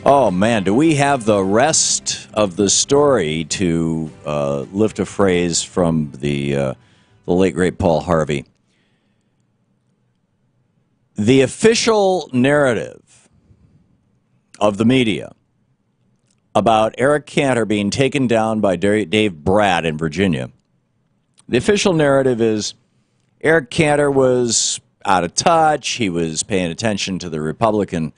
Oh, man, do we have the rest of the story to lift a phrase from the late, great Paul Harvey. The official narrative of the media about Eric Cantor being taken down by Dave Brat in Virginia, the official narrative is Eric Cantor was out of touch. He was paying attention to the Republican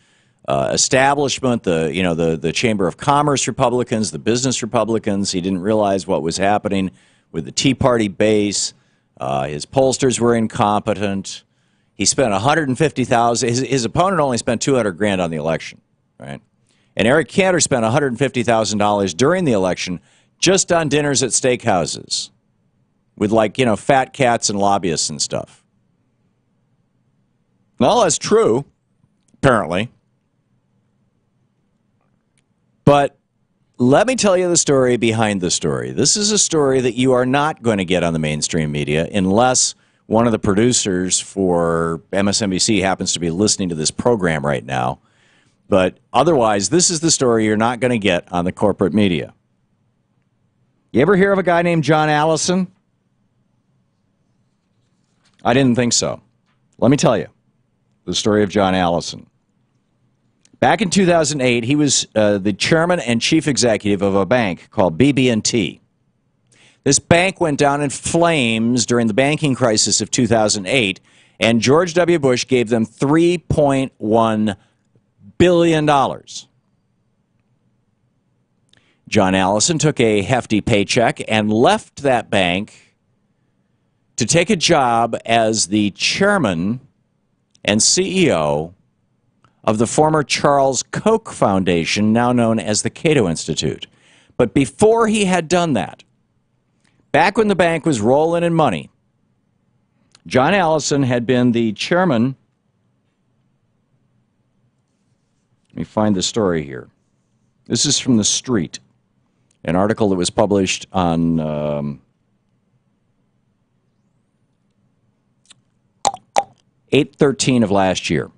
establishment, the Chamber of Commerce Republicans, the business Republicans. He didn't realize what was happening with the Tea Party base. His pollsters were incompetent. He spent $150,000. His opponent only spent $200,000 on the election, right? And Eric Cantor spent $150,000 during the election just on dinners at steakhouses with, fat cats and lobbyists and stuff. All that's true, apparently. But let me tell you the story behind the story. This is a story that you are not going to get on the mainstream media unless one of the producers for MSNBC happens to be listening to this program right now. But otherwise, this is the story you're not going to get on the corporate media. You ever hear of a guy named John Allison? I didn't think so. Let me tell you the story of John Allison. Back in 2008, he was the chairman and chief executive of a bank called bb&t. This bank went down in flames during the banking crisis of 2008, and George W. Bush gave them $3.1 billion. John Allison took a hefty paycheck and left that bank to take a job as the chairman and CEO of the former Charles Koch Foundation, now known as the Cato Institute. But before he had done that, back when the bank was rolling in money, John Allison had been the chairman. Let me find the story here. This is from The Street, an article that was published on 8/13 of last year.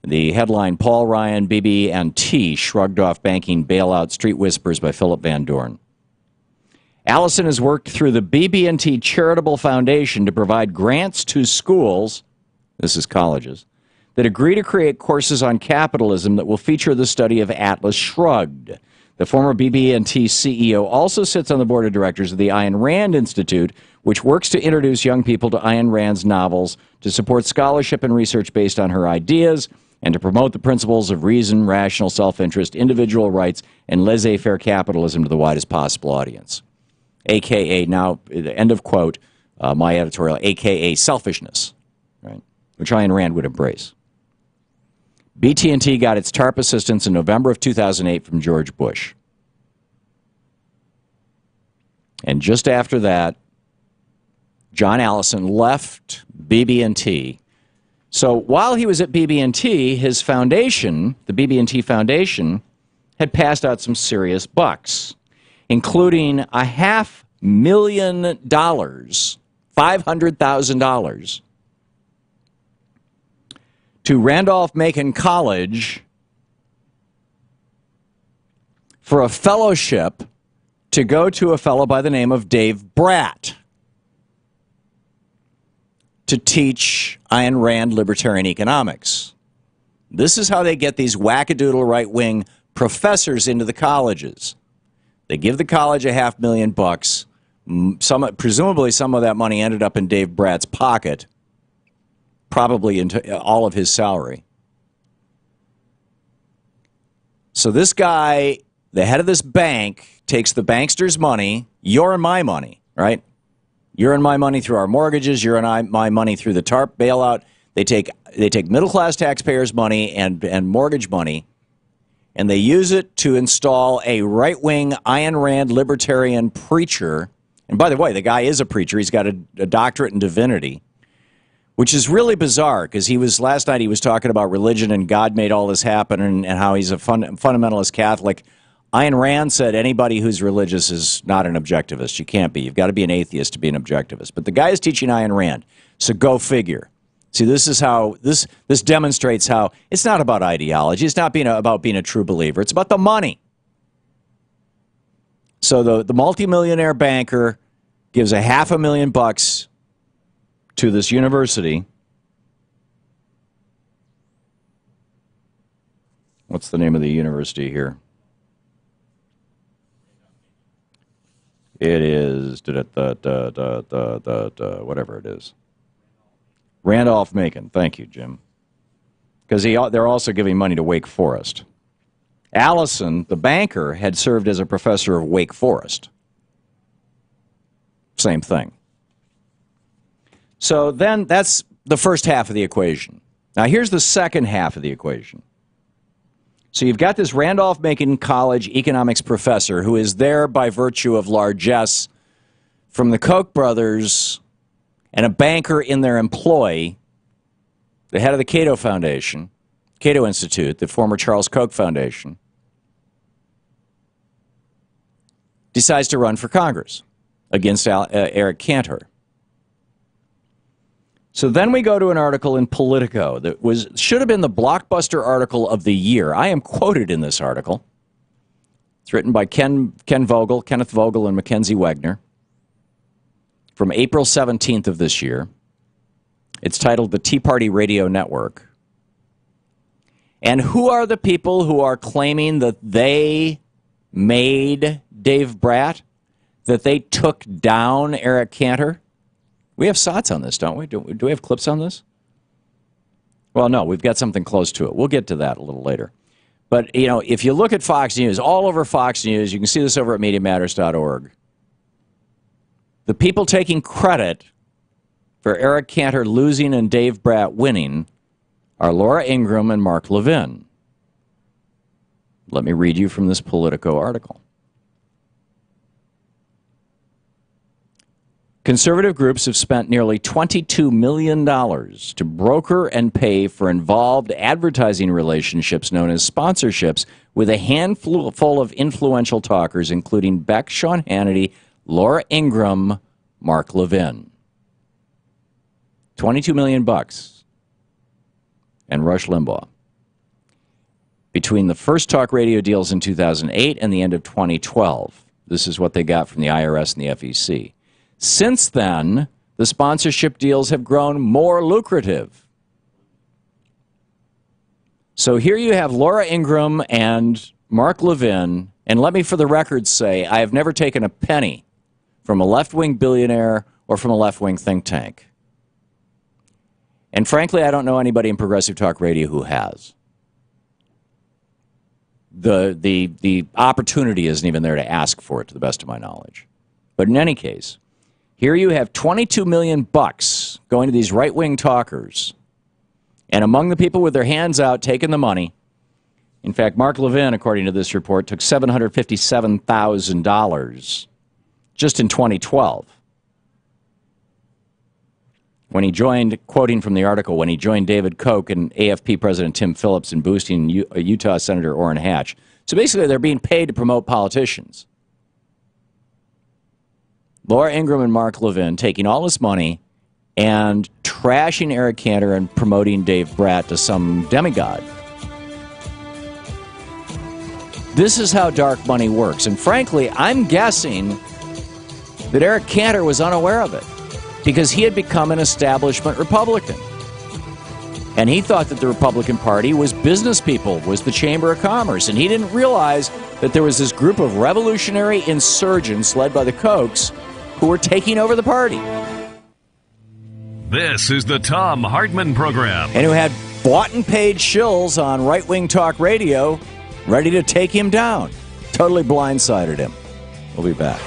The headline, Paul Ryan, bb&t shrugged off banking bailout, street whispers by Philip Van Dorn. Allison has worked through the bb&t Charitable Foundation to provide grants to schools, this is colleges, that agree to create courses on capitalism that will feature the study of Atlas Shrugged. The former bb&t CEO also sits on the board of directors of the Ayn Rand Institute, which works to introduce young people to Ayn Rand's novels, to support scholarship and research based on her ideas, and to promote the principles of reason, rational self-interest, individual rights, and laissez-faire capitalism to the widest possible audience. AKA, now, end of quote, my editorial, AKA selfishness, right, which Ayn Rand would embrace. BT&T got its TARP assistance in November of 2008 from George Bush. And just after that, John Allison left bb&t. So while he was at bb&t, his foundation, the bb&t Foundation, had passed out some serious bucks, including $500,000, $500,000, to Randolph-Macon College for a fellowship to go to a fellow by the name of Dave Brat to teach Ayn Rand libertarian economics. This is how they get these wackadoodle right-wing professors into the colleges. They give the college $500,000. Presumably some of that money ended up in Dave Brat's pocket, probably into all of his salary. So this guy, the head of this bank, takes the bankster's money, your and my money, right? You're in my money through our mortgages. You're in my money through the TARP bailout. They take middle-class taxpayers' money and mortgage money, and they use it to install a right-wing Ayn Rand libertarian preacher. And by the way, the guy is a preacher. He's got a doctorate in divinity, which is really bizarre because last night he was talking about religion and God made all this happen and how he's a fundamentalist Catholic. Ayn Rand said anybody who's religious is not an objectivist. You can't be. You've got to be an atheist to be an objectivist. But the guy is teaching Ayn Rand, so go figure. See, this is how this demonstrates how it's not about ideology. It's not about being a true believer. It's about the money. So the multimillionaire banker gives $500,000 to this university. What's the name of the university here? It is whatever it is. Randolph-Macon. Thank you, Jim. Because they're also giving money to Wake Forest. Allison, the banker, had served as a professor of Wake Forest. Same thing. So then that's the first half of the equation. Now here's the second half of the equation. So you've got this Randolph-Macon College economics professor who is there by virtue of largesse from the Koch brothers and a banker in their employ, the head of the Cato Foundation, Cato Institute, the former Charles Koch Foundation, decides to run for Congress against Eric Cantor. So then we go to an article in Politico that should have been the blockbuster article of the year. I am quoted in this article. It's written by Kenneth Vogel, and Mackenzie Wegner from April 17th of this year. It's titled The Tea Party Radio Network. And who are the people who are claiming that they made Dave Brat, that they took down Eric Cantor? We have SOTs on this, don't we? Do we have clips on this? Well, no, we've got something close to it. We'll get to that a little later. But, you know, if you look at Fox News, all over Fox News, you can see this over at MediaMatters.org. The people taking credit for Eric Cantor losing and Dave Brat winning are Laura Ingraham and Mark Levin. Let me read you from this Politico article. Conservative groups have spent nearly $22 million to broker and pay for involved advertising relationships known as sponsorships with a handful of influential talkers, including Beck, Sean Hannity, Laura Ingraham, Mark Levin. $22 million and Rush Limbaugh. Between the first talk radio deals in 2008 and the end of 2012, this is what they got from the IRS and the FEC. Since then, the sponsorship deals have grown more lucrative. So here you have Laura Ingraham and Mark Levin, and let me for the record say, I have never taken a penny from a left-wing billionaire or from a left-wing think tank. And frankly, I don't know anybody in Progressive Talk Radio who has. The opportunity isn't even there to ask for it, to the best of my knowledge. But in any case, here you have $22 million going to these right-wing talkers. And among the people with their hands out taking the money, in fact, Mark Levin, according to this report, took $757,000 just in 2012. When he joined, quoting from the article, when he joined David Koch and AFP President Tim Phillips in boosting Utah Senator Orrin Hatch. So basically, they're being paid to promote politicians. Laura Ingraham and Mark Levin taking all this money and trashing Eric Cantor and promoting Dave Brat to some demigod. This is how dark money works. And frankly, I'm guessing that Eric Cantor was unaware of it because he had become an establishment Republican. And he thought that the Republican Party was business people, was the Chamber of Commerce. And he didn't realize that there was this group of revolutionary insurgents led by the Kochs who were taking over the party. This is the Thom Hartmann Program. And who had bought and paid shills on right-wing talk radio ready to take him down. Totally blindsided him. We'll be back.